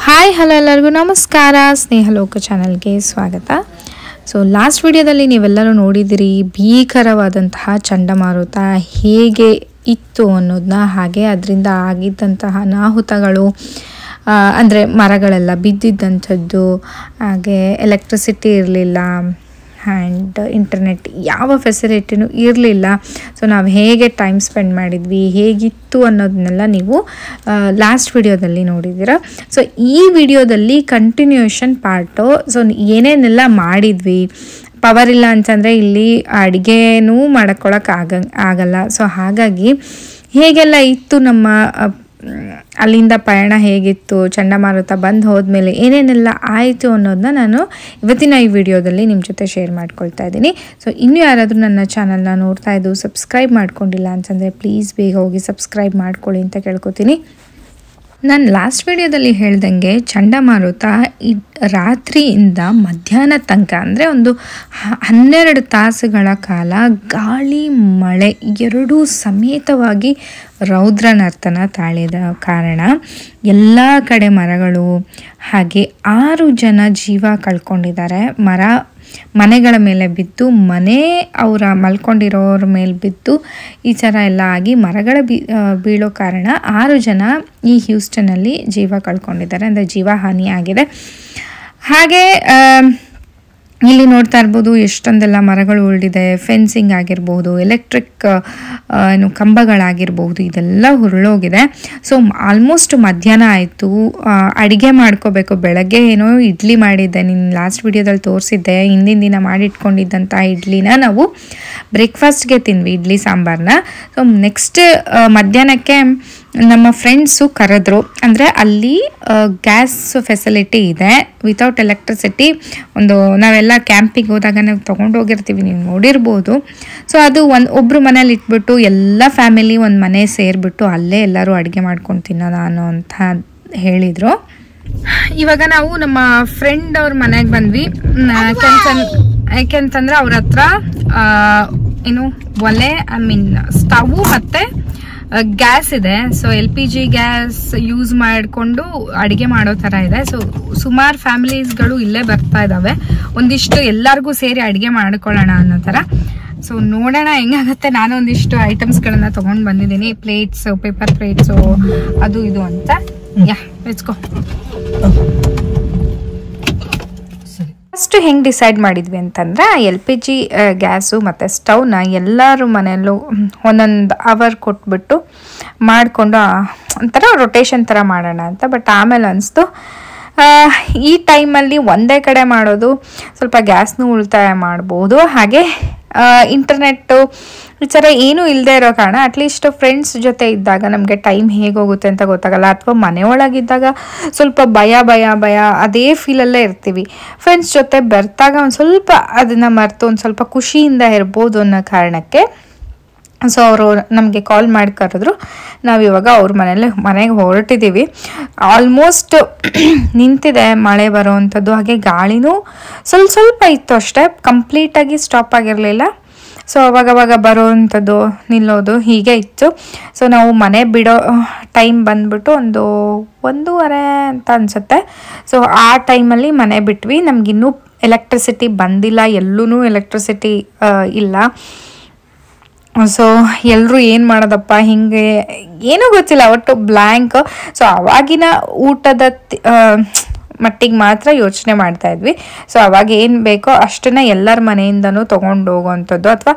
Hi hello ಎಲ್ಲರಿಗೂ ನಮಸ್ಕಾರ. ಸ್ನೇಹಲೋಕ ಚಾನಲ್ಗೆ ಸ್ವಾಗತ. ಸೊ ಲಾಸ್ಟ್ ವಿಡಿಯೋದಲ್ಲಿ ನೀವೆಲ್ಲರೂ ನೋಡಿದಿರಿ ಭೀಕರವಾದಂತಹ ಚಂಡಮಾರುತ ಹೇಗೆ ಇತ್ತು ಅನ್ನೋದನ್ನ, ಹಾಗೆ ಅದರಿಂದ ಆಗಿದ್ದಂತಹ ಅನಾಹುತಗಳು, ಅಂದರೆ ಮರಗಳೆಲ್ಲ ಬಿದ್ದಿದ್ದಂಥದ್ದು, ಹಾಗೆ ಎಲೆಕ್ಟ್ರಿಸಿಟಿ ಇರಲಿಲ್ಲ ಆ್ಯಂಡ್ ಇಂಟರ್ನೆಟ್ ಯಾವ ಫೆಸಿಲಿಟಿನೂ ಇರಲಿಲ್ಲ. ಸೊ ನಾವು ಹೇಗೆ ಟೈಮ್ ಸ್ಪೆಂಡ್ ಮಾಡಿದ್ವಿ, ಹೇಗಿತ್ತು ಅನ್ನೋದನ್ನೆಲ್ಲ ನೀವು ಲಾಸ್ಟ್ ವಿಡಿಯೋದಲ್ಲಿ ನೋಡಿದ್ದೀರ. ಸೊ ಈ ವಿಡಿಯೋದಲ್ಲಿ ಕಂಟಿನ್ಯೂಷನ್ ಪಾರ್ಟು. ಸೊ ಏನೇನೆಲ್ಲ ಮಾಡಿದ್ವಿ, ಪವರ್ ಇಲ್ಲ ಅಂತಂದರೆ ಇಲ್ಲಿ ಅಡುಗೆನೂ ಆಗಲ್ಲ. ಸೊ ಹಾಗಾಗಿ ಹೇಗೆಲ್ಲ ಇತ್ತು ನಮ್ಮ ಅಲ್ಲಿಂದ ಪಯಣ, ಹೇಗಿತ್ತು, ಚಂಡಮಾರುತ ಬಂದು ಹೋದ್ಮೇಲೆ ಏನೇನೆಲ್ಲ ಆಯಿತು ಅನ್ನೋದನ್ನ ನಾನು ಇವತ್ತಿನ ಈ ವಿಡಿಯೋದಲ್ಲಿ ನಿಮ್ಮ ಜೊತೆ ಶೇರ್ ಮಾಡ್ಕೊಳ್ತಾ ಇದ್ದೀನಿ. ಸೊ ಇನ್ನೂ ಯಾರಾದರೂ ನನ್ನ ಚಾನಲ್ನ ನೋಡ್ತಾ ಇದ್ದು ಸಬ್ಸ್ಕ್ರೈಬ್ ಮಾಡ್ಕೊಂಡಿಲ್ಲ ಅಂತಂದರೆ ಪ್ಲೀಸ್ ಬೇಗ ಹೋಗಿ ಸಬ್ಸ್ಕ್ರೈಬ್ ಮಾಡ್ಕೊಳ್ಳಿ ಅಂತ ಕೇಳ್ಕೊತೀನಿ. ನಾನು ಲಾಸ್ಟ್ ವಿಡಿಯೋದಲ್ಲಿ ಹೇಳ್ದಂಗೆ ಚಂಡಮಾರುತ ರಾತ್ರಿಯಿಂದ ಮಧ್ಯಾಹ್ನ ತನಕ, ಅಂದರೆ ಒಂದು 12 ತಾಸುಗಳ ಕಾಲ ಗಾಳಿ ಮಳೆ ಎರಡೂ ಸಮೇತವಾಗಿ ರೌದ್ರ ನರ್ತನ ತಾಳಿದ ಕಾರಣ ಎಲ್ಲ ಕಡೆ ಮರಗಳು, ಹಾಗೆ 6 ಜನ ಜೀವ ಕಳ್ಕೊಂಡಿದ್ದಾರೆ. ಮನೆಗಳ ಮೇಲೆ ಬಿದ್ದು, ಅವರ ಮಲ್ಕೊಂಡಿರೋರ ಮೇಲೆ ಬಿದ್ದು ಈ ಥರ ಎಲ್ಲ ಆಗಿ ಮರಗಳ ಬೀಳೋ ಕಾರಣ 6 ಜನ ಈ ಹ್ಯೂಸ್ಟನಲ್ಲಿ ಜೀವ ಕಳ್ಕೊಂಡಿದ್ದಾರೆ, ಅಂದರೆ ಜೀವ ಹಾನಿ ಆಗಿದೆ. ಹಾಗೆ ಇಲ್ಲಿ ನೋಡ್ತಾ ಇರ್ಬೋದು ಎಷ್ಟೊಂದೆಲ್ಲ ಮರಗಳು ಉರುಳಿದೆ. ಫೆನ್ಸಿಂಗ್ ಆಗಿರ್ಬೋದು, ಎಲೆಕ್ಟ್ರಿಕ್ ಕಂಬಗಳಾಗಿರ್ಬೋದು, ಇದೆಲ್ಲ ಉರುಳೋಗಿದೆ. ಸೊ ಆಲ್ಮೋಸ್ಟ್ ಮಧ್ಯಾಹ್ನ ಆಯಿತು. ಅಡುಗೆ ಮಾಡ್ಕೋಬೇಕು. ಬೆಳಗ್ಗೆ ಏನೋ ಇಡ್ಲಿ ಮಾಡಿದ್ದೆ, ನೀನು ಲಾಸ್ಟ್ ವಿಡಿಯೋದಲ್ಲಿ ತೋರಿಸಿದ್ದೆ. ಹಿಂದಿನ ದಿನ ಮಾಡಿಟ್ಕೊಂಡಿದ್ದಂಥ ಇಡ್ಲಿನ ನಾವು ಬ್ರೇಕ್ಫಾಸ್ಟ್ಗೆ ತಿಂದ್ವಿ, ಇಡ್ಲಿ ಸಾಂಬಾರನ್ನ. ಸೊ ನೆಕ್ಸ್ಟ್ ಮಧ್ಯಾಹ್ನಕ್ಕೆ ನಮ್ಮ ಫ್ರೆಂಡ್ಸು ಕರೆದ್ರು. ಅಂದರೆ ಅಲ್ಲಿ ಗ್ಯಾಸ್ ಫೆಸಿಲಿಟಿ ಇದೆ, ವಿತೌಟ್ ಎಲೆಕ್ಟ್ರಿಸಿಟಿ. ನಾವೆಲ್ಲ ಕ್ಯಾಂಪಿಗೆ ಹೋದಾಗ ನಾವು ತೊಗೊಂಡೋಗಿರ್ತೀವಿ, ನೀವು ನೋಡಿರ್ಬೋದು. ಸೊ ಅದು ಒಬ್ಬರು ಮನೇಲಿ ಇಟ್ಬಿಟ್ಟು ಎಲ್ಲ ಫ್ಯಾಮಿಲಿ ಒಂದು ಮನೆ ಸೇರಿಬಿಟ್ಟು ಅಲ್ಲೇ ಎಲ್ಲರೂ ಅಡುಗೆ ಮಾಡ್ಕೊಂಡು ತಿನ್ನೋಣ ಅನ್ನೋ ಅಂತ ಹೇಳಿದರು. ಇವಾಗ ನಾವು ನಮ್ಮ ಫ್ರೆಂಡ್ ಅವ್ರ ಮನೆಗೆ ಬಂದ್ವಿ. ಯಾಕೆಂತಂದ್ರೆ ಅವ್ರ ಹತ್ರ ಒಲೆ, ಸ್ಟವ್ ಮತ್ತು ಗ್ಯಾಸ್ ಇದೆ. ಸೊ LPG ಗ್ಯಾಸ್ ಯೂಸ್ ಮಾಡಿಕೊಂಡು ಅಡುಗೆ ಮಾಡೋ ಥರ ಇದೆ. ಸೊ ಸುಮಾರು ಫ್ಯಾಮಿಲೀಸ್ಗಳು ಇಲ್ಲೇ ಬರ್ತಾ ಇದ್ದಾವೆ. ಒಂದಿಷ್ಟು ಎಲ್ಲರಿಗೂ ಸೇರಿ ಅಡುಗೆ ಮಾಡ್ಕೊಳ್ಳೋಣ ಅನ್ನೋ ಥರ. ಸೊ ನೋಡೋಣ ಹೆಂಗಾಗತ್ತೆ. ನಾನು ಒಂದಿಷ್ಟು ಐಟಮ್ಸ್ಗಳನ್ನ ತೊಗೊಂಡು ಬಂದಿದ್ದೀನಿ, ಪ್ಲೇಟ್ಸು, ಪೇಪರ್ ಪ್ಲೇಟ್ಸು, ಅದು ಇದು ಅಂತ. Let's go. ಫಸ್ಟ್ ಹೆಂಗೆ ಡಿಸೈಡ್ ಮಾಡಿದ್ವಿ ಅಂತಂದರೆ, LPG ಗ್ಯಾಸು ಮತ್ತು ಸ್ಟವ್ನ ಎಲ್ಲರ ಮನೆಯಲ್ಲೂ ಒಂದೊಂದು ಅವರ್ ಕೊಟ್ಬಿಟ್ಟು ಮಾಡಿಕೊಂಡು ಒಂಥರ ರೊಟೇಷನ್ ಥರ ಮಾಡೋಣ ಅಂತ. ಬಟ್ ಆಮೇಲೆ ಅನಿಸ್ತು ಈ ಟೈಮಲ್ಲಿ ಒಂದೇ ಕಡೆ ಮಾಡೋದು ಸ್ವಲ್ಪ ಗ್ಯಾಸ್ನೂ ಉಳಿತಾಯ ಮಾಡ್ಬೋದು, ಹಾಗೆ ಇಂಟರ್ನೆಟ್ಟು ಈ ಥರ ಏನೂ ಇಲ್ಲದೆ ಇರೋ ಕಾರಣ ಅಟ್ಲೀಸ್ಟ್ ಫ್ರೆಂಡ್ಸ್ ಜೊತೆ ಇದ್ದಾಗ ನಮಗೆ ಟೈಮ್ ಹೇಗೋಗುತ್ತೆ ಅಂತ ಗೊತ್ತಾಗಲ್ಲ. ಅಥವಾ ಮನೆಯೊಳಗಿದ್ದಾಗ ಸ್ವಲ್ಪ ಭಯ ಅದೇ ಫೀಲಲ್ಲೇ ಇರ್ತೀವಿ. ಫ್ರೆಂಡ್ಸ್ ಜೊತೆ ಬರ್ತಾಗ ಒಂದು ಸ್ವಲ್ಪ ಅದನ್ನು ಮರೆತು ಒಂದು ಸ್ವಲ್ಪ ಖುಷಿಯಿಂದ ಇರ್ಬೋದು ಅನ್ನೋ ಕಾರಣಕ್ಕೆ ಸೊ ಅವರು ನಮಗೆ ಕಾಲ್ ಮಾಡಿ ಕರೆದ್ರು. ನಾವಿವಾಗ ಅವ್ರ ಮನೆಗೆ ಹೊರಟಿದ್ದೀವಿ. ಆಲ್ಮೋಸ್ಟ್ ನಿಂತಿದೆ ಮಳೆ ಬರೋವಂಥದ್ದು, ಹಾಗೆ ಗಾಳಿನೂ ಸ್ವಲ್ಪ ಇತ್ತು ಅಷ್ಟೇ, ಕಂಪ್ಲೀಟಾಗಿ ಸ್ಟಾಪ್ ಆಗಿರಲಿಲ್ಲ. ಸೊ ಅವಾಗವಾಗ ಬರೋವಂಥದ್ದು, ನಿಲ್ಲೋದು ಹೀಗೆ ಇತ್ತು. ಸೊ ನಾವು ಮನೆ ಬಿಡೋ ಟೈಮ್ ಬಂದ್ಬಿಟ್ಟು 1:30 ಅಂತ ಅನಿಸುತ್ತೆ. ಸೊ ಆ ಟೈಮಲ್ಲಿ ಮನೆ ಬಿಟ್ವಿ. ನಮಗಿನ್ನೂ ಎಲೆಕ್ಟ್ರಿಸಿಟಿ ಬಂದಿಲ್ಲ, ಎಲ್ಲೂ ಎಲೆಕ್ಟ್ರಿಸಿಟಿ ಇಲ್ಲ. ಸೊ ಎಲ್ಲರೂ ಏನು ಮಾಡೋದಪ್ಪ, ಹಿಂಗೆ ಏನೂ ಗೊತ್ತಿಲ್ಲ, ಒಟ್ಟು ಬ್ಲ್ಯಾಂಕ್. ಸೊ ಅವಾಗಿನ ಊಟದ ಮಟ್ಟಿಗೆ ಮಾತ್ರ ಯೋಚನೆ ಮಾಡ್ತಾ ಇದ್ವಿ. ಸೊ ಅವಾಗ ಏನು ಬೇಕೋ ಅಷ್ಟನ್ನ ಎಲ್ಲರ ಮನೆಯಿಂದನೂ ತೊಗೊಂಡು ಹೋಗೋವಂಥದ್ದು, ಅಥವಾ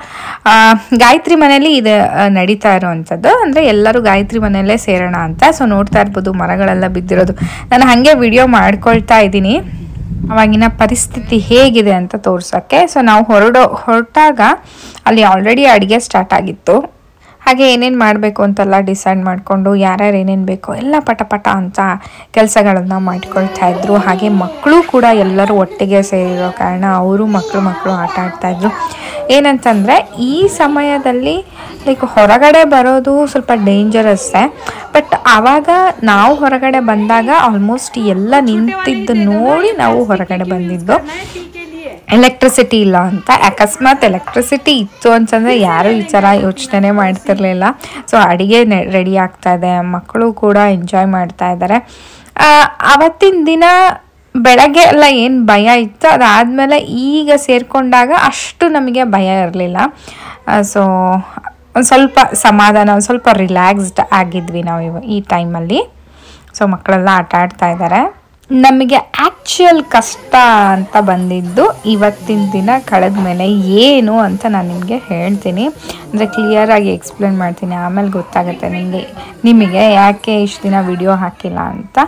ಗಾಯತ್ರಿ ಮನೇಲಿ ಇದು ನಡೀತಾ ಇರೋವಂಥದ್ದು. ಅಂದರೆ ಎಲ್ಲರೂ ಗಾಯತ್ರಿ ಮನೆಯಲ್ಲೇ ಸೇರೋಣ ಅಂತ. ಸೊ ನೋಡ್ತಾ ಇರ್ಬೋದು ಮರಗಳೆಲ್ಲ ಬಿದ್ದಿರೋದು. ನಾನು ಹಾಗೆ ವಿಡಿಯೋ ಮಾಡ್ಕೊಳ್ತಾ ಇದ್ದೀನಿ ಅವಾಗಿನ ಪರಿಸ್ಥಿತಿ ಹೇಗಿದೆ ಅಂತ ತೋರ್ಸೋಕ್ಕೆ. ಸೊ ನಾವು ಹೊರಟಾಗ ಅಲ್ಲಿ ಆಲ್ರೆಡಿ ಅಡುಗೆ ಸ್ಟಾರ್ಟ್ ಆಗಿತ್ತು. ಹಾಗೆ ಏನೇನು ಮಾಡಬೇಕು ಅಂತೆಲ್ಲ ಡಿಸೈಡ್ ಮಾಡಿಕೊಂಡು ಯಾರ್ಯಾರು ಏನೇನು ಬೇಕೋ ಎಲ್ಲ ಪಟ ಅಂತ ಕೆಲಸಗಳನ್ನು ಮಾಡ್ಕೊಳ್ತಾ ಇದ್ರು. ಹಾಗೆ ಮಕ್ಕಳು ಕೂಡ ಎಲ್ಲರೂ ಒಟ್ಟಿಗೆ ಸೇರಿರೋ ಕಾರಣ ಅವರು ಮಕ್ಕಳು ಆಟ ಆಡ್ತಾಯಿದ್ರು. ಏನಂತಂದರೆ ಈ ಸಮಯದಲ್ಲಿ ಲೈಕ್ ಹೊರಗಡೆ ಬರೋದು ಸ್ವಲ್ಪ ಡೇಂಜರಸ್ಸೇ. ಬಟ್ ಆವಾಗ ನಾವು ಹೊರಗಡೆ ಬಂದಾಗ ಆಲ್ಮೋಸ್ಟ್ ಎಲ್ಲ ನಿಂತಿದ್ದು ನೋಡಿ ನಾವು ಹೊರಗಡೆ ಬಂದಿದ್ದು. ಎಲೆಕ್ಟ್ರಿಸಿಟಿ ಇಲ್ಲ ಅಂತ. ಅಕಸ್ಮಾತ್ ಎಲೆಕ್ಟ್ರಿಸಿಟಿ ಇತ್ತು ಅಂತಂದರೆ ಯಾರೂ ಈ ಥರ ಯೋಚನೆ ಮಾಡ್ತಿರ್ಲಿಲ್ಲ. ಸೊ ಅಡುಗೆ ರೆಡಿ ಆಗ್ತಾ ಇದೆ, ಮಕ್ಕಳು ಕೂಡ ಎಂಜಾಯ್ ಮಾಡ್ತಾ ಇದ್ದಾರೆ. ಆವತ್ತಿನ ದಿನ ಬೆಳಗ್ಗೆ ಎಲ್ಲ ಏನು ಭಯ ಇತ್ತು, ಅದಾದಮೇಲೆ ಈಗ ಸೇರಿಕೊಂಡಾಗ ಅಷ್ಟು ನಮಗೆ ಭಯ ಇರಲಿಲ್ಲ. ಸೊ ಒಂದು ಸ್ವಲ್ಪ ಸಮಾಧಾನ, ಒಂದು ಸ್ವಲ್ಪ ರಿಲ್ಯಾಕ್ಸ್ಡ್ ಆಗಿದ್ವಿ ನಾವು ಈ ಟೈಮಲ್ಲಿ. ಸೊ ಮಕ್ಕಳೆಲ್ಲ ಆಟ ಆಡ್ತಾ ಇದ್ದಾರೆ. ನಮಗೆ ಆ್ಯಕ್ಚುಯಲ್ ಕಷ್ಟ ಅಂತ ಬಂದಿದ್ದು ಇವತ್ತಿನ ದಿನ ಕಳೆದ ಮೇಲೆ ಏನು ಅಂತ ನಾನು ನಿಮಗೆ ಹೇಳ್ತೀನಿ. ಅಂದರೆ ಕ್ಲಿಯರಾಗಿ ಎಕ್ಸ್ಪ್ಲೇನ್ ಮಾಡ್ತೀನಿ, ಆಮೇಲೆ ಗೊತ್ತಾಗುತ್ತೆ ನಿಮಗೆ ಯಾಕೆ ಇಷ್ಟು ದಿನ ವಿಡಿಯೋ ಹಾಕಿಲ್ಲ ಅಂತ.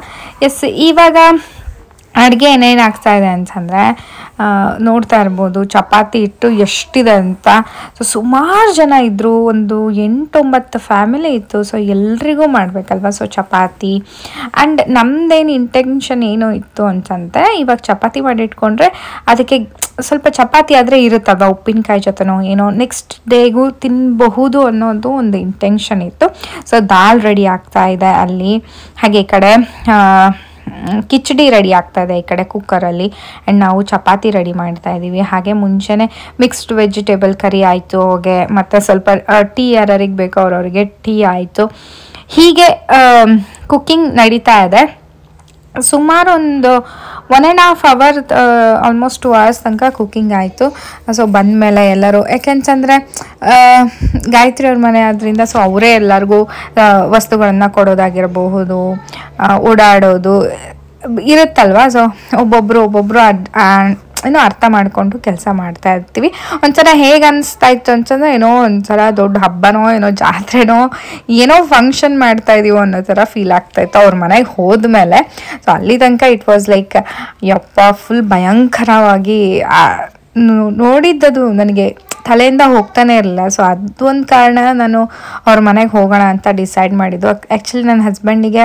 ಎಸ್, ಇವಾಗ ಅಡುಗೆ ಏನೇನು ಆಗ್ತಾಯಿದೆ ಅಂತಂದರೆ ನೋಡ್ತಾ ಇರ್ಬೋದು, ಚಪಾತಿ ಹಿಟ್ಟು ಎಷ್ಟಿದೆ ಅಂತ. ಸೊ ಸುಮಾರು ಜನ ಇದ್ದರು, ಒಂದು 8-9 ಫ್ಯಾಮಿಲಿ ಇತ್ತು. ಸೊ ಎಲ್ರಿಗೂ ಮಾಡಬೇಕಲ್ವ. ಸೊ ಚಪಾತಿ ಆ್ಯಂಡ್ ನಮ್ಮದೇನು ಇಂಟೆನ್ಷನ್ ಏನು ಇತ್ತು ಅಂತಂದರೆ, ಇವಾಗ ಚಪಾತಿ ಮಾಡಿಟ್ಕೊಂಡ್ರೆ ಅದಕ್ಕೆ ಸ್ವಲ್ಪ ಚಪಾತಿ ಆದರೆ ಇರುತ್ತಲ್ವ ಉಪ್ಪಿನಕಾಯಿ ಜೊತೆನೋ ಏನೋ ನೆಕ್ಸ್ಟ್ ಡೇಗೂ ತಿನ್ನಬಹುದು ಅನ್ನೋದು ಒಂದು ಇಂಟೆನ್ಷನ್ ಇತ್ತು. ಸೊ ದಾಲ್ ರೆಡಿ ಆಗ್ತಾ ಇದೆ ಅಲ್ಲಿ. ಹಾಗೆ ಈ ಕಡೆ ಕಿಚಡಿ ರೆಡಿ ಆಗ್ತಾಯಿದೆ ಈ ಕಡೆ ಕುಕ್ಕರಲ್ಲಿ. ಆ್ಯಂಡ್ ನಾವು ಚಪಾತಿ ರೆಡಿ ಮಾಡ್ತಾ ಇದ್ದೀವಿ. ಹಾಗೆ ಮುಂಚೆನೇ ಮಿಕ್ಸ್ಡ್ ವೆಜಿಟೇಬಲ್ ಕರಿ ಆಯಿತು, ಹಾಗೆ ಮತ್ತು ಸ್ವಲ್ಪ ಟೀ ಯಾರಿಗೆ ಬೇಕೋ ಅವ್ರವ್ರಿಗೆ ಟೀ ಆಯಿತು. ಹೀಗೆ ಕುಕ್ಕಿಂಗ್ ನಡೀತಾ ಇದೆ. ಸುಮಾರು ಒಂದು 1.5 hour, ಆಲ್ಮೋಸ್ಟ್ 2 hours ತನಕ ಕುಕ್ಕಿಂಗ್ ಆಯಿತು. ಸೊ ಬಂದಮೇಲೆ ಎಲ್ಲರೂ, ಯಾಕೆಂತಂದರೆ ಗಾಯತ್ರಿ ಅವ್ರ ಮನೆ ಆದ್ದರಿಂದ ಸೊ ಅವರೇ ಎಲ್ಲರಿಗೂ ವಸ್ತುಗಳನ್ನು ಕೊಡೋದಾಗಿರಬಹುದು, ಓಡಾಡೋದು ಇರುತ್ತಲ್ವ. ಸೊ ಒಬ್ಬೊಬ್ಬರು ಏನೋ ಅರ್ಥ ಮಾಡಿಕೊಂಡು ಕೆಲಸ ಮಾಡ್ತಾ ಇರ್ತೀವಿ. ಒಂಥರ ಹೇಗೆ ಅನಿಸ್ತಾ ಇತ್ತು ಅಂತಂದರೆ, ಏನೋ ಒಂಥರ ದೊಡ್ಡ ಹಬ್ಬನೋ ಏನೋ ಜಾತ್ರೆನೋ ಏನೋ ಫಂಕ್ಷನ್ ಮಾಡ್ತಾ ಇದೀವೋ ಅನ್ನೋ ಥರ ಫೀಲ್ ಆಗ್ತಾಯಿತ್ತು ಅವ್ರ ಮನೆಗೆ ಹೋದ್ಮೇಲೆ. ಸೊ ಅಲ್ಲಿ ತನಕ ಇಟ್ ವಾಸ್ ಲೈಕ್ ಯಪ್ಪ ಫುಲ್ ಭಯಂಕರವಾಗಿ ನೋಡಿದ್ದದು ನನಗೆ ತಲೆಯಿಂದ ಹೋಗ್ತಾನೆ ಇರಲಿಲ್ಲ. ಸೊ ಅದೊಂದು ಕಾರಣ ನಾನು ಅವ್ರ ಮನೆಗೆ ಹೋಗೋಣ ಅಂತ ಡಿಸೈಡ್ ಮಾಡಿದ್ದು. ಆ್ಯಕ್ಚುಲಿ ನನ್ನ ಹಸ್ಬೆಂಡಿಗೆ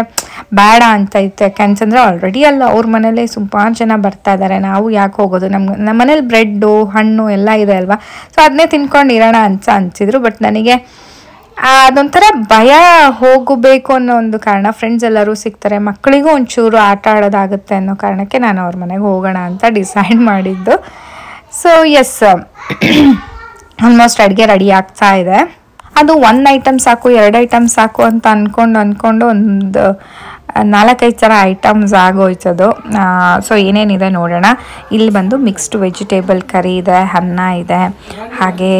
ಬೇಡ ಅಂತ ಇತ್ತು, ಯಾಕೆಂತಂದರೆ ಆಲ್ರೆಡಿ ಅಲ್ಲ ಅವ್ರ ಮನೇಲಿ ಸುಮಾರು ಜನ ಬರ್ತಾ ಇದ್ದಾರೆ, ನಾವು ಯಾಕೆ ಹೋಗೋದು, ನಮ್ಮ ಮನೇಲಿ ಬ್ರೆಡ್ಡು ಹಣ್ಣು ಎಲ್ಲ ಇದೆ ಅಲ್ವಾ. ಸೊ ಅದನ್ನೇ ತಿನ್ಕೊಂಡು ಇರೋಣ ಅಂತ ಅನಿಸಿದ್ರು. ಬಟ್ ನನಗೆ ಅದೊಂಥರ ಭಯ, ಹೋಗಬೇಕು ಅನ್ನೋ ಒಂದು ಕಾರಣ. ಫ್ರೆಂಡ್ಸ್ ಎಲ್ಲರೂ ಸಿಗ್ತಾರೆ, ಮಕ್ಕಳಿಗೂ ಒಂಚೂರು ಆಟ ಆಡೋದಾಗುತ್ತೆ ಅನ್ನೋ ಕಾರಣಕ್ಕೆ ನಾನು ಅವ್ರ ಮನೆಗೆ ಹೋಗೋಣ ಅಂತ ಡಿಸೈಡ್ ಮಾಡಿದ್ದು. ಸೊ ಎಸ್, ಆಲ್ಮೋಸ್ಟ್ ಅಡುಗೆ ರೆಡಿ ಆಗ್ತಾ ಇದೆ. ಅದು 1 ಐಟಮ್ ಸಾಕು, 2 ಐಟಮ್ ಸಾಕು ಅಂತ ಅಂದ್ಕೊಂಡು ಒಂದು 4-5 ಥರ ಐಟಮ್ಸ್ ಆಗೋಯ್ತದು. ಸೊ ಏನೇನಿದೆ ನೋಡೋಣ. ಇಲ್ಲಿ ಬಂದು ಮಿಕ್ಸ್ಡ್ ವೆಜಿಟೇಬಲ್ ಕರಿ ಇದೆ, ಅನ್ನ ಇದೆ, ಹಾಗೆ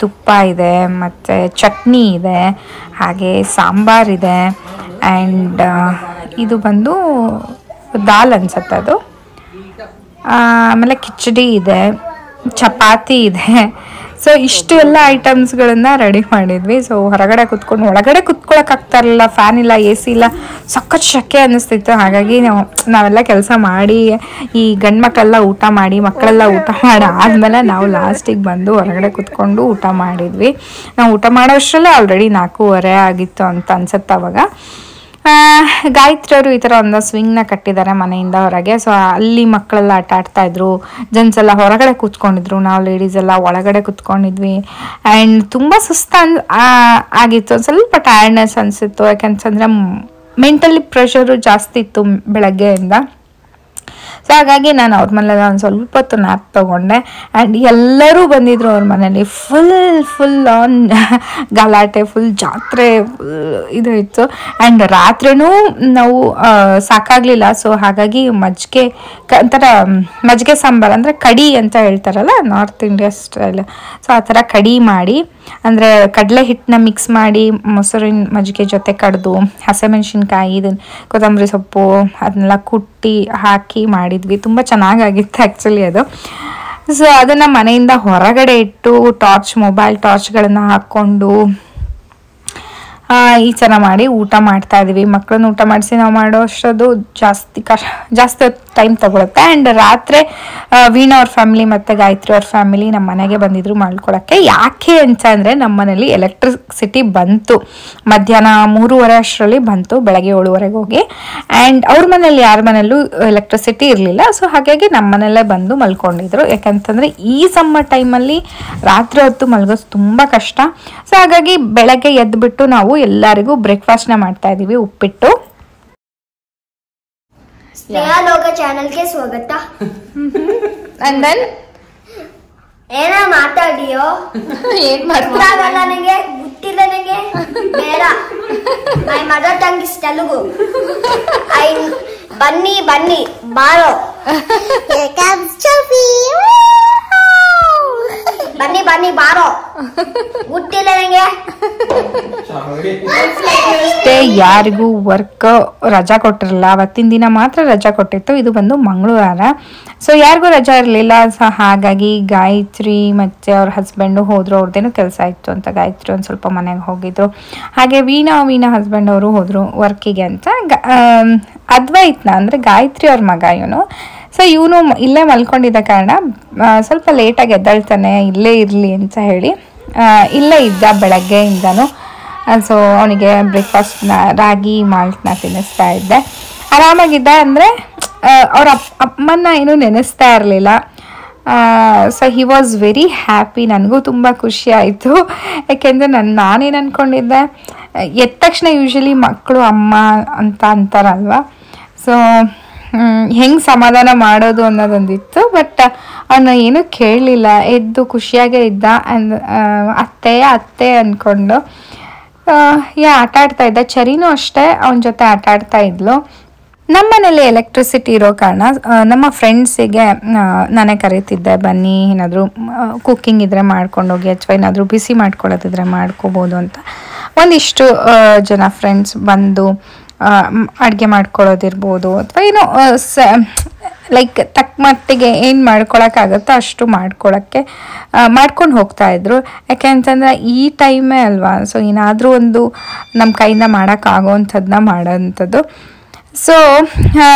ತುಪ್ಪ ಇದೆ, ಮತ್ತು ಚಟ್ನಿ ಇದೆ, ಹಾಗೆ ಸಾಂಬಾರಿದೆ, ಆ್ಯಂಡ್ ಇದು ಬಂದು ದಾಲ್ ಅನ್ಸುತ್ತೆ ಅದು. ಆಮೇಲೆ ಕಿಚಡಿ ಇದೆ, ಚಪಾತಿ ಇದೆ. ಸೊ ಇಷ್ಟು ಎಲ್ಲ ಐಟಮ್ಸ್ಗಳನ್ನು ರೆಡಿ ಮಾಡಿದ್ವಿ. ಸೊ ಹೊರಗಡೆ ಕುತ್ಕೊಂಡು, ಒಳಗಡೆ ಕುತ್ಕೊಳ್ಳೋಕ್ಕಾಗ್ತಾ ಇರಲಿಲ್ಲ, ಫ್ಯಾನ್ ಇಲ್ಲ, ಎ ಸಿ ಇಲ್ಲ, ಸಖತ್ ಶೆಕೆ ಅನ್ನಿಸ್ತಿತ್ತು. ಹಾಗಾಗಿ ನಾವೆಲ್ಲ ಕೆಲಸ ಮಾಡಿ, ಈ ಗಂಡು ಮಕ್ಕಳೆಲ್ಲ ಊಟ ಮಾಡಿ, ಮಕ್ಕಳೆಲ್ಲ ಊಟ ಮಾಡಿ ಆದಮೇಲೆ ನಾವು ಲಾಸ್ಟಿಗೆ ಬಂದು ಹೊರಗಡೆ ಕುತ್ಕೊಂಡು ಊಟ ಮಾಡಿದ್ವಿ. ನಾವು ಊಟ ಮಾಡೋಷ್ಟರಲ್ಲೇ ಆಲ್ರೆಡಿ 4:15 ಆಗಿತ್ತು ಅಂತ ಅನ್ಸುತ್ತೆ ಅವಾಗ. ಗಾಯತ್ರಿ ಅವರು ಈ ಥರ ಒಂದು ಸ್ವಿಂಗ್ನ ಕಟ್ಟಿದ್ದಾರೆ ಮನೆಯಿಂದ ಹೊರಗೆ. ಸೊ ಅಲ್ಲಿ ಮಕ್ಕಳೆಲ್ಲ ಆಟ ಆಡ್ತಾಯಿದ್ರು, ಜೆಂಟ್ಸ್ ಎಲ್ಲ ಹೊರಗಡೆ ಕೂತ್ಕೊಂಡಿದ್ರು, ನಾವು ಲೇಡೀಸ್ ಎಲ್ಲ ಒಳಗಡೆ ಕೂತ್ಕೊಂಡಿದ್ವಿ. ಆ್ಯಂಡ್ ತುಂಬ ಆಗಿತ್ತು, ಸ್ವಲ್ಪ ಟಯರ್ಡ್ನೆಸ್ ಅನಿಸಿತ್ತು. ಯಾಕಂತಂದರೆ ಮೆಂಟಲಿ ಪ್ರೆಷರು ಜಾಸ್ತಿ ಇತ್ತು ಬೆಳಗ್ಗೆಯಿಂದ. ಸೊ ಹಾಗಾಗಿ ನಾನು ಅವ್ರ ಮನೇಲಿ ಒಂದು ಸ್ವಲ್ಪ ಹೊತ್ತು ನ್ಯಾಪ್ ತೊಗೊಂಡೆ. ಆ್ಯಂಡ್ ಎಲ್ಲರೂ ಬಂದಿದ್ರು ಅವ್ರ ಮನೇಲಿ. ಫುಲ್ ಆನ್ ಗಲಾಟೆ, ಫುಲ್ ಜಾತ್ರೆ, ಇದು ಇತ್ತು. ಆ್ಯಂಡ್ ರಾತ್ರಿನೂ ನಾವು ಸಾಕಾಗಲಿಲ್ಲ. ಸೊ ಹಾಗಾಗಿ ಮಜ್ಜಿಗೆ ಸಾಂಬಾರು ಅಂದರೆ ಕಡಿ ಅಂತ ಹೇಳ್ತಾರಲ್ಲ ನಾರ್ತ್ ಇಂಡಿಯಾ ಸ್ಟೈಲ್. ಸೊ ಆ ಥರ ಕಡಿ ಮಾಡಿ, ಅಂದರೆ ಕಡಲೆ ಹಿಟ್ಟನ್ನ ಮಿಕ್ಸ್ ಮಾಡಿ ಮೊಸರಿನ ಮಜ್ಜಿಗೆ ಜೊತೆ ಕಡ್ದು, ಹಸಿಮೆಣ್ಸಿನ್ಕಾಯಿ, ಕೊತ್ತಂಬರಿ ಸೊಪ್ಪು ಅದನ್ನೆಲ್ಲ ಕುಟ್ಟಿ ಹಾಕಿ ಮಾಡಿದ್ವಿ. ತುಂಬ ಚೆನ್ನಾಗಾಗಿತ್ತು ಆ್ಯಕ್ಚುಲಿ ಅದು. ಸೊ ಅದನ್ನು ಮನೆಯಿಂದ ಹೊರಗಡೆ ಇಟ್ಟು ಮೊಬೈಲ್ ಟಾರ್ಚ್ಗಳನ್ನು ಹಾಕ್ಕೊಂಡು ಈ ಥರ ಮಾಡಿ ಊಟ ಮಾಡ್ತಾ ಇದ್ದೀವಿ. ಮಕ್ಕಳನ್ನ ಊಟ ಮಾಡಿಸಿ ನಾವು ಮಾಡೋ ಅಷ್ಟದು ಜಾಸ್ತಿ ಟೈಮ್ ತಗೊಳುತ್ತೆ. ಆ್ಯಂಡ್ ರಾತ್ರಿ ವೀಣಾ ಅವ್ರ ಫ್ಯಾಮಿಲಿ ಮತ್ತು ಗಾಯತ್ರಿ ಅವ್ರ ಫ್ಯಾಮಿಲಿ ನಮ್ಮ ಮನೆಗೆ ಬಂದಿದ್ರು ಮಾಡ್ಕೊಳಕ್ಕೆ. ಯಾಕೆ ಅಂತ ಅಂದರೆ ನಮ್ಮ ಮನೇಲಿ ಎಲೆಕ್ಟ್ರಿಸಿಟಿ ಬಂತು ಮಧ್ಯಾಹ್ನ 3:30 ಅಷ್ಟರಲ್ಲಿ ಬಂತು, ಬೆಳಗ್ಗೆ 7:00 ಹೋಗಿ. ಆ್ಯಂಡ್ ಅವ್ರ ಮನೇಲಿ ಯಾರ ಮನೆಯಲ್ಲೂ ಎಲೆಕ್ಟ್ರಿಸಿಟಿ ಇರಲಿಲ್ಲ. ಸೊ ಹಾಗಾಗಿ ನಮ್ಮ ಮನೆಯಲ್ಲೇ ಬಂದು ಮಲ್ಕೊಂಡಿದ್ರು. ಯಾಕಂತಂದರೆ ಈ ಸಮ್ಮರ್ ಟೈಮಲ್ಲಿ ರಾತ್ರಿ ಹೊತ್ತು ಮಲ್ಗೋದು ತುಂಬ ಕಷ್ಟ. ಸೊ ಹಾಗಾಗಿ ಬೆಳಗ್ಗೆ ಎದ್ದುಬಿಟ್ಟು ನಾವು ಎಲ್ಲರಿಗೂ ಬ್ರೇಕ್ಫಾಸ್ಟ್ನ ಮಾಡ್ತಾ ಇದ್ದೀವಿ, ಉಪ್ಪಿಟ್ಟು. ಸ್ನೇಹ ಲೋಕ ಚಾನೆಲ್ಗೆ ಸ್ವಾಗತ. ಅಂಡ್ ದೆನ್ ಏನ ಮಾತಾಡಿಯೋ ಏನ್ ಮಾಡ್ತಾಗಲ್ಲ ನನಗೆ ಗೊತ್ತಿಲ್ಲ ನನಗೆ ಬೇಡ my mother tongue is Telugu ಬನ್ನಿ ಬನ್ನಿ ಬಾರೋ ಬನ್ನಿ ಬನ್ನಿ ಬಾರೋ ಗೊತ್ತಿಲ್ಲ ನನಗೆ ಅಷ್ಟೇ ಯಾರಿಗೂ ವರ್ಕ್ ರಜಾ ಕೊಟ್ಟಿರಲಿಲ್ಲ ಅವತ್ತಿನ ದಿನ ಮಾತ್ರ ರಜಾ ಕೊಟ್ಟಿತ್ತು ಇದು ಬಂದು ಮಂಗಳವಾರ ಸೊ ಯಾರಿಗೂ ರಜಾ ಇರಲಿಲ್ಲ ಸೊ ಹಾಗಾಗಿ ಗಾಯತ್ರಿ ಮತ್ತು ಅವ್ರ ಹಸ್ಬೆಂಡು ಹೋದರು ಅವ್ರದ್ದೇನು ಕೆಲಸ ಇತ್ತು ಅಂತ ಗಾಯತ್ರಿ ಒಂದು ಸ್ವಲ್ಪ ಮನೆಗೆ ಹೋಗಿದ್ರು ಹಾಗೆ ವೀಣಾ ಹಸ್ಬೆಂಡ್ ಅವರು ಹೋದರು ವರ್ಕಿಗೆ ಅಂತ ಅದ್ವೈತ್ನ ಅಂದರೆ ಗಾಯತ್ರಿ ಅವ್ರ ಮಗ ಇವನು ಸೊ ಇವನು ಇಲ್ಲೇ ಮಲ್ಕೊಂಡಿದ್ದ ಕಾರಣ ಸ್ವಲ್ಪ ಲೇಟಾಗಿ ಎದ್ದೇಳ್ತಾನೆ ಇಲ್ಲೇ ಇರಲಿ ಅಂತ ಹೇಳಿ ಇಲ್ಲೇ ಇದ್ದ ಬೆಳಗ್ಗೆಯಿಂದನೂ ಸೊ ಅವನಿಗೆ ಬ್ರೇಕ್ಫಾಸ್ಟ್ನ ರಾಗಿ ಮಾಲ್ಟ್ನ ತಿನ್ನಿಸ್ತಾ ಇದ್ದೆ ಆರಾಮಾಗಿದ್ದ ಅಂದರೆ ಅವ್ರ ಅಮ್ಮನ ಏನೂ ನೆನೆಸ್ತಾ ಇರಲಿಲ್ಲ so he was very happy ನನಗೂ ತುಂಬ ಖುಷಿ ಆಯಿತು ಯಾಕೆಂದರೆ ನಾನೇನು ಅಂದ್ಕೊಂಡಿದ್ದೆ ಎದ್ದ ತಕ್ಷಣ ಯೂಶ್ವಲಿ ಮಕ್ಕಳು ಅಮ್ಮ ಅಂತ ಅಂತಾರಲ್ವ ಸೊ ಹೆಂಗೆ ಸಮಾಧಾನ ಮಾಡೋದು ಅನ್ನೋದೊಂದಿತ್ತು ಬಟ್ ಅವನು ಏನೂ ಕೇಳಲಿಲ್ಲ ಎದ್ದು ಖುಷಿಯಾಗೇ ಇದ್ದ ಅತ್ತೆ ಅಂದ್ಕೊಂಡು ಆಟ ಆಡ್ತಾ ಇದ್ದ ಚರಿನೂ ಅಷ್ಟೇ ಅವನ ಜೊತೆ ಆಟ ಆಡ್ತಾ ಇದ್ಲು ನಮ್ಮ ಮನೇಲಿ ಎಲೆಕ್ಟ್ರಿಸಿಟಿ ಇರೋ ಕಾರಣ ನಮ್ಮ ಫ್ರೆಂಡ್ಸಿಗೆ ನಾನೇ ಕರೀತಿದ್ದೆ ಬನ್ನಿ ಏನಾದರೂ ಕುಕ್ಕಿಂಗ್ ಇದ್ದರೆ ಮಾಡ್ಕೊಂಡೋಗಿ ಅಥವಾ ಏನಾದರೂ ಬಿಸಿ ಮಾಡ್ಕೊಳ್ಳೋದಿದ್ರೆ ಮಾಡ್ಕೋಬೋದು ಅಂತ ಒಂದಿಷ್ಟು ಜನ ಫ್ರೆಂಡ್ಸ್ ಬಂದು ಅಡುಗೆ ಮಾಡ್ಕೊಳ್ಳೋದಿರ್ಬೋದು ಅಥವಾ ಏನೋ ಲೈಕ್ ತಕ್ಕ ಮಟ್ಟಿಗೆ ಏನು ಮಾಡ್ಕೊಳಕ್ಕಾಗತ್ತೋ ಅಷ್ಟು ಮಾಡ್ಕೊಂಡು ಹೋಗ್ತಾಯಿದ್ರು ಯಾಕೆ ಅಂತಂದರೆ ಈ ಟೈಮೇ ಅಲ್ವಾ ಸೊ ಏನಾದರೂ ಒಂದು ನಮ್ಮ ಕೈಯಿಂದ ಮಾಡೋಕ್ಕಾಗೋವಂಥದ್ದನ್ನ ಮಾಡೋವಂಥದ್ದು ಸೊ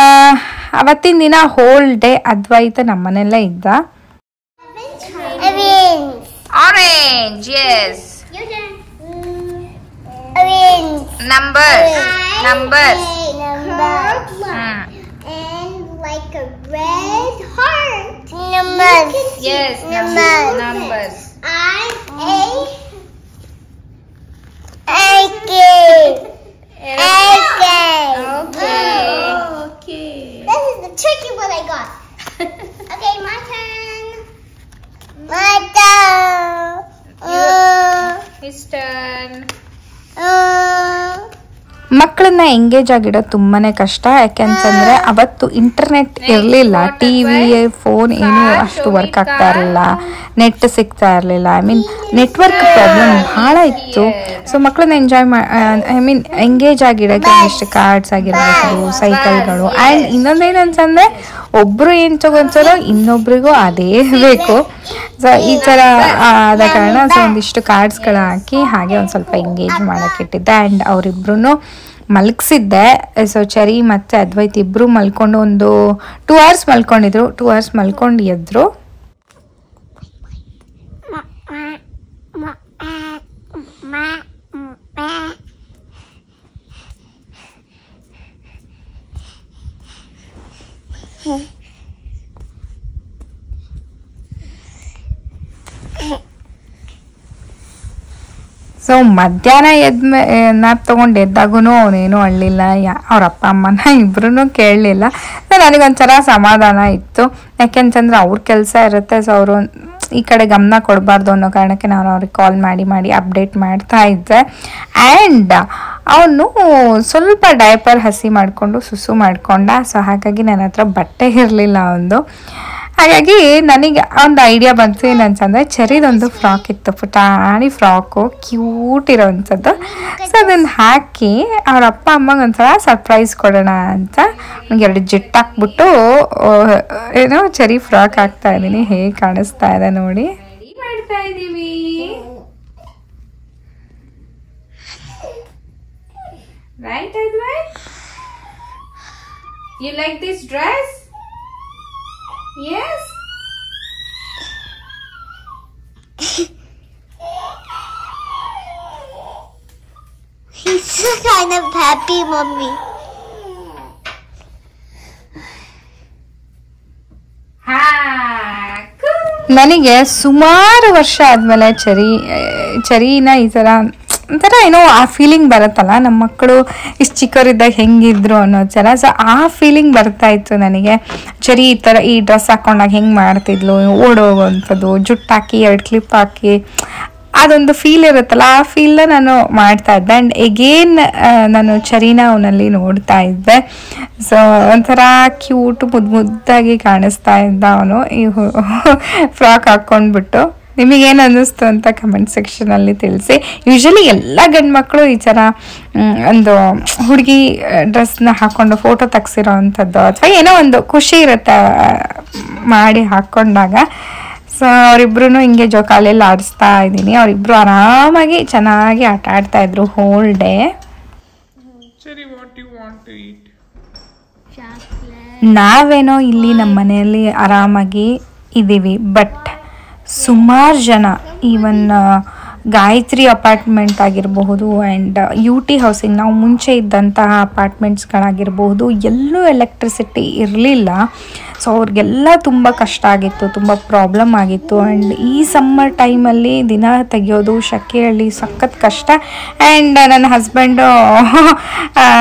ಅವತ್ತಿನ ದಿನ ಹೋಲ್ ಡೇ ಅದ್ವೈತ ನಮ್ಮನೆಯಲ್ಲೇ ಇದ್ದ orange S numbers and like a red heart numbers yes numbers okay this is the tricky one I got okay my turn his turn ಮಕ್ಕಳನ್ನ ಎಂಗೇಜ್ ಆಗಿಡೋದು ತುಂಬಾ ಕಷ್ಟ ಯಾಕೆಂತಂದರೆ ಅವತ್ತು ಇಂಟರ್ನೆಟ್ ಇರಲಿಲ್ಲ ಟಿ ವಿ ಫೋನ್ ಏನೂ ಅಷ್ಟು ವರ್ಕ್ ಆಗ್ತಾ ಇರಲಿಲ್ಲ ನೆಟ್ ಸಿಗ್ತಾ ಇರಲಿಲ್ಲ ನೆಟ್ವರ್ಕ್ ಪ್ರಾಬ್ಲಮ್ ಭಾಳ ಇತ್ತು ಸೊ ಮಕ್ಕಳನ್ನ ಎಂಗೇಜ್ ಆಗಿಡೋಕ್ಕೆ ಒಂದಿಷ್ಟು ಕಾರ್ಡ್ಸ್ ಆಗಿರ್ಬೋದು ಸೈಕಲ್ಗಳು ಆ್ಯಂಡ್ ಇನ್ನೊಂದೇನಂತಂದರೆ ಒಬ್ಬರು ಏನು ತಗೊಂತಾರೋ ಇನ್ನೊಬ್ರಿಗೂ ಅದೇ ಬೇಕು ಸೊ ಈ ಥರ ಆದ ಕಾರಣ ಸೊ ಒಂದಿಷ್ಟು ಕಾರ್ಡ್ಸ್ಗಳು ಹಾಕಿ ಹಾಗೆ ಒಂದು ಸ್ವಲ್ಪ ಎಂಗೇಜ್ ಮಾಡೋಕ್ಕಿಟ್ಟಿದ್ದೆ ಆ್ಯಂಡ್ ಅವರಿಬ್ರು ಮಲಗಿಸಿದ್ದೆ ಸೊ ಚರಿ ಮತ್ತು ಅದ್ವೈತ್ ಇಬ್ಬರು ಮಲ್ಕೊಂಡು ಒಂದು 2 hours ಮಲ್ಕೊಂಡಿದ್ರು 2 hours ಮಲ್ಕೊಂಡು ಎದ್ರು ಸೊ ಮಧ್ಯಾಹ್ನ ನ್ಯಾಪ್ ತೊಗೊಂಡು ಎದ್ದಾಗೂ ಅವನೇನೂ ಅಳ್ಳಿಲ್ಲ ಅವ್ರ ಅಪ್ಪ ಅಮ್ಮನ ಇಬ್ಬರೂ ಕೇಳಲಿಲ್ಲ ಸೊ ನನಗೊಂಥರ ಸಮಾಧಾನ ಇತ್ತು ಯಾಕೆಂತಂದ್ರೆ ಅವ್ರ ಕೆಲಸ ಇರುತ್ತೆ ಸೊ ಅವರು ಈ ಕಡೆ ಗಮನ ಕೊಡಬಾರ್ದು ಅನ್ನೋ ಕಾರಣಕ್ಕೆ ನಾನು ಅವ್ರಿಗೆ ಕಾಲ್ ಮಾಡಿ ಅಪ್ಡೇಟ್ ಮಾಡ್ತಾ ಇದ್ದೆ ಆ್ಯಂಡ್ ಅವನು ಸ್ವಲ್ಪ ಡೈಪರ್ ಹಸಿ ಮಾಡಿಕೊಂಡು ಸುಸು ಮಾಡಿಕೊಂಡ ಸೊ ಹಾಗಾಗಿ ನನ್ನ ಹತ್ರ ಬಟ್ಟೆ ಇರಲಿಲ್ಲ ಅವನದು ಹಾಗಾಗಿ ನನಗೆ ಒಂದು ಐಡಿಯಾ ಬಂತು ಏನಂತಂದರೆ ಚರಿದೊಂದು ಫ್ರಾಕ್ ಇತ್ತು ಪುಟಾಣಿ ಫ್ರಾಕು ಕ್ಯೂಟ್ ಇರೋವಂಥದ್ದು ಸೊ ಅದನ್ನು ಹಾಕಿ ಅವ್ರ ಅಪ್ಪ ಅಮ್ಮಗೆ ಒಂಥರ ಸರ್ಪ್ರೈಸ್ ಕೊಡೋಣ ಅಂತ ನನಗೆ 2 ಜಿಟ್ಟು ಹಾಕ್ಬಿಟ್ಟು ಏನೋ ಚರಿ ಫ್ರಾಕ್ ಹಾಕ್ತಾ ಇದ್ದೀನಿ ಹೇಗೆ ಕಾಣಿಸ್ತಾ ಇದೆ ನೋಡಿ ಮಾಡ್ತಾ ಇದ್ದೀವಿ right Advaith you like this dress Yes. He's kind of happy, Mommy. ನನಗೆ ಸುಮಾರು ವರ್ಷ ಆದಮೇಲೆ ಚರಿನ ಈ ಥರ ಒಂಥರ ಏನೋ ಆ ಫೀಲಿಂಗ್ ಬರುತ್ತಲ್ಲ, ನಮ್ಮ ಮಕ್ಕಳು ಇಷ್ಟು ಚಿಕ್ಕವರಿದ್ದಾಗ ಹೆಂಗಿದ್ರು ಅನ್ನೋ ಥರ. ಸೊ ಆ ಫೀಲಿಂಗ್ ಬರ್ತಾ ಇತ್ತು ನನಗೆ. ಚರಿ ಈ ಥರ ಈ ಡ್ರೆಸ್ ಹಾಕೊಂಡಾಗ ಹೆಂಗೆ ಮಾಡ್ತಿದ್ಲು, ಓಡೋಗುವಂಥದ್ದು, ಜುಟ್ಟು ಹಾಕಿ 2 ಕ್ಲಿಪ್ ಹಾಕಿ ಅದೊಂದು ಫೀಲ್ ಇರುತ್ತಲ್ಲ, ಆ ಫೀಲ್ನ ನಾನು ಮಾಡ್ತಾ ಇದ್ದೆ. ಆ್ಯಂಡ್ ಎಗೇನ್ ನಾನು ಚರಿನ ಅವನಲ್ಲಿ ನೋಡ್ತಾ ಇದ್ದೆ. ಸೊ ಒಂಥರ ಕ್ಯೂಟ್ ಮುದ್ದಾಗಿ ಕಾಣಿಸ್ತಾ ಇದ್ದ ಅವನು ಈ ಫ್ರಾಕ್ ಹಾಕ್ಕೊಂಡ್ಬಿಟ್ಟು. ನಿಮಗೇನು ಅನ್ನಿಸ್ತು ಅಂತ ಕಮೆಂಟ್ ಸೆಕ್ಷನಲ್ಲಿ ತಿಳಿಸಿ. ಯೂಶಲಿ ಎಲ್ಲ ಗಂಡು ಮಕ್ಕಳು ಈ ಥರ ಒಂದು ಹುಡುಗಿ ಡ್ರೆಸ್ನ ಹಾಕ್ಕೊಂಡು ಫೋಟೋ ತೆಗ್ಸಿರೋ ಅಂಥದ್ದು ಅಥವಾ ಏನೋ ಒಂದು ಖುಷಿ ಇರುತ್ತೆ ಮಾಡಿ ಹಾಕ್ಕೊಂಡಾಗ. ಸೊ ಅವರಿಬ್ರು ಹಿಂಗೆ ಜೋಕಾಲಿಯಲ್ಲಿ ಆಡಿಸ್ತಾ ಇದ್ದೀನಿ. ಅವರಿಬ್ರು ಆರಾಮಾಗಿ ಚೆನ್ನಾಗಿ ಆಟ ಆಡ್ತಾ ಇದ್ರು ಹೋಲ್ ಡೇ. ನಾವೇನೋ ಇಲ್ಲಿ ನಮ್ಮ ಮನೆಯಲ್ಲಿ ಆರಾಮಾಗಿ ಇದ್ದೀವಿ, ಬಟ್ ಸುಮಾರು ಜನ ಈವನ್ ಗಾಯತ್ರಿ ಅಪಾರ್ಟ್ಮೆಂಟ್ ಆಗಿರಬಹುದು ಆ್ಯಂಡ್ UT ಹೌಸಿಂಗ್, ನಾವು ಮುಂಚೆ ಇದ್ದಂತಹ ಅಪಾರ್ಟ್ಮೆಂಟ್ಸ್ಗಳಾಗಿರಬಹುದು, ಎಲ್ಲೂ ಎಲೆಕ್ಟ್ರಿಸಿಟಿ ಇರಲಿಲ್ಲ. ಸೊ ಅವ್ರಿಗೆಲ್ಲ ತುಂಬ ಕಷ್ಟ ಆಗಿತ್ತು, ತುಂಬ ಪ್ರಾಬ್ಲಮ್ ಆಗಿತ್ತು. ಆ್ಯಂಡ್ ಈ ಸಮ್ಮರ್ ಟೈಮಲ್ಲಿ ದಿನ ತೆಗೆಯೋದು ಶೆಕೆಯಲ್ಲಿ ಸಖತ್ ಕಷ್ಟ. ಆ್ಯಂಡ್ ನನ್ನ ಹಸ್ಬೆಂಡು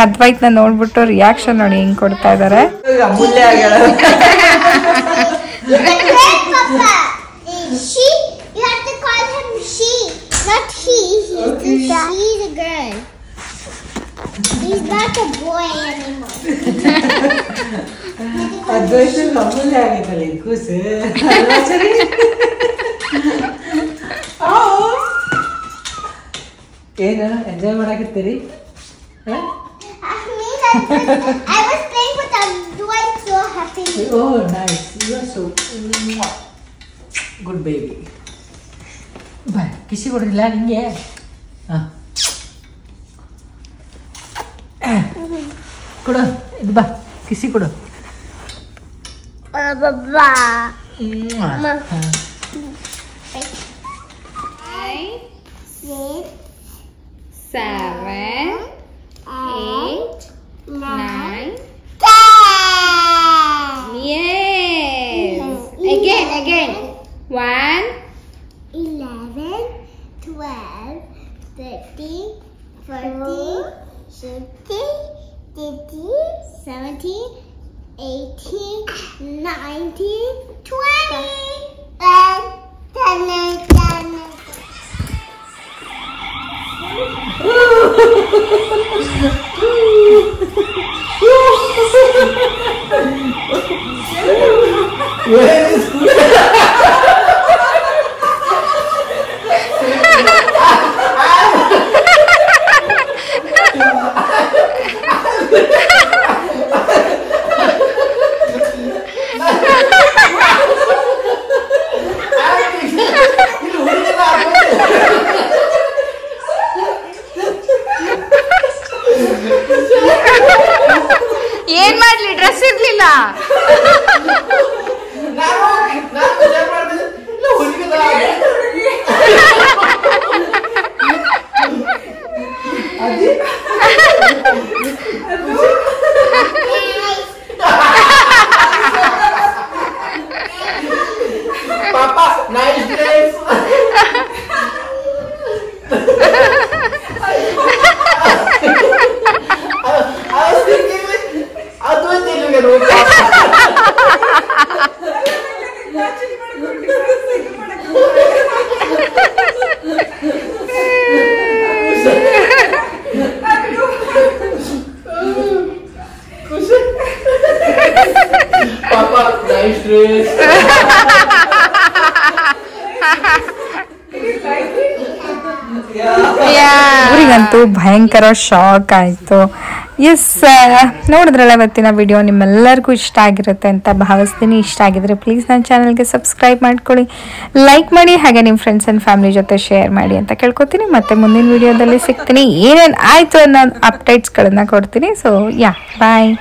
ಅದ್ವೈತ್ನ ನೋಡ್ಬಿಟ್ಟು ರಿಯಾಕ್ಷನ್ ನೋಡಿ ಹೆಂಗೆ ಕೊಡ್ತಾ ಇದ್ದಾರೆ. She, you have to call him she, not he. He's a girl. He's not a boy anymore. Advaisu amulya agitale ಕೂಸು ಅಲ್ವಾ ಚರಿ? ಏನು enjoy ಮಾಡಕತ್ತೀರಿ? I was playing with Advait, so happy. Oh, nice. You are so good baby. ಬಾ ಕಿಸಿ ಕೊಡ್ರಿಲ್ಲ ನಿಂಗೆ. ಕೊಡು, ಇದು ಬಾ ಕಿಸಿ ಕೊಡು. Baba. 7, 8, 9, 10. yes. Again. 1, 11, 12, 13, 14, 15, 16, 17, 18, 19, 20. And 10. ಏನ್ ಮಾಡ್ಲಿ, ಡ್ರೆಸ್ ಇರ್ಲಿಲ್ಲ. Papa, nice dress. I was thinking like, Advait look at Papa, nice dress. ಅವರಿಗಂತೂ ಭಯಂಕರ ಶಾಕ್ ಆಯಿತು. ಎಸ್, ನೋಡಿದ್ರಲ್ಲ ಇವತ್ತಿನ ವಿಡಿಯೋ ನಿಮ್ಮೆಲ್ಲರಿಗೂ ಇಷ್ಟ ಆಗಿರುತ್ತೆ ಅಂತ ಭಾವಿಸ್ತೀನಿ. ಇಷ್ಟ ಆಗಿದ್ರೆ ಪ್ಲೀಸ್ ನನ್ನ ಚಾನಲ್ಗೆ ಸಬ್ಸ್ಕ್ರೈಬ್ ಮಾಡ್ಕೊಳ್ಳಿ, ಲೈಕ್ ಮಾಡಿ, ಹಾಗೆ ನಿಮ್ಮ ಫ್ರೆಂಡ್ಸ್ ಆ್ಯಂಡ್ ಫ್ಯಾಮಿಲಿ ಜೊತೆ ಶೇರ್ ಮಾಡಿ ಅಂತ ಕೇಳ್ಕೊತೀನಿ. ಮತ್ತೆ ಮುಂದಿನ ವಿಡಿಯೋದಲ್ಲಿ ಸಿಗ್ತೀನಿ. ಏನೇನು ಆಯಿತು ಅನ್ನೋ ಅಪ್ಡೇಟ್ಸ್ಗಳನ್ನು ಕೊಡ್ತೀನಿ. ಸೊ ಬಾಯ್.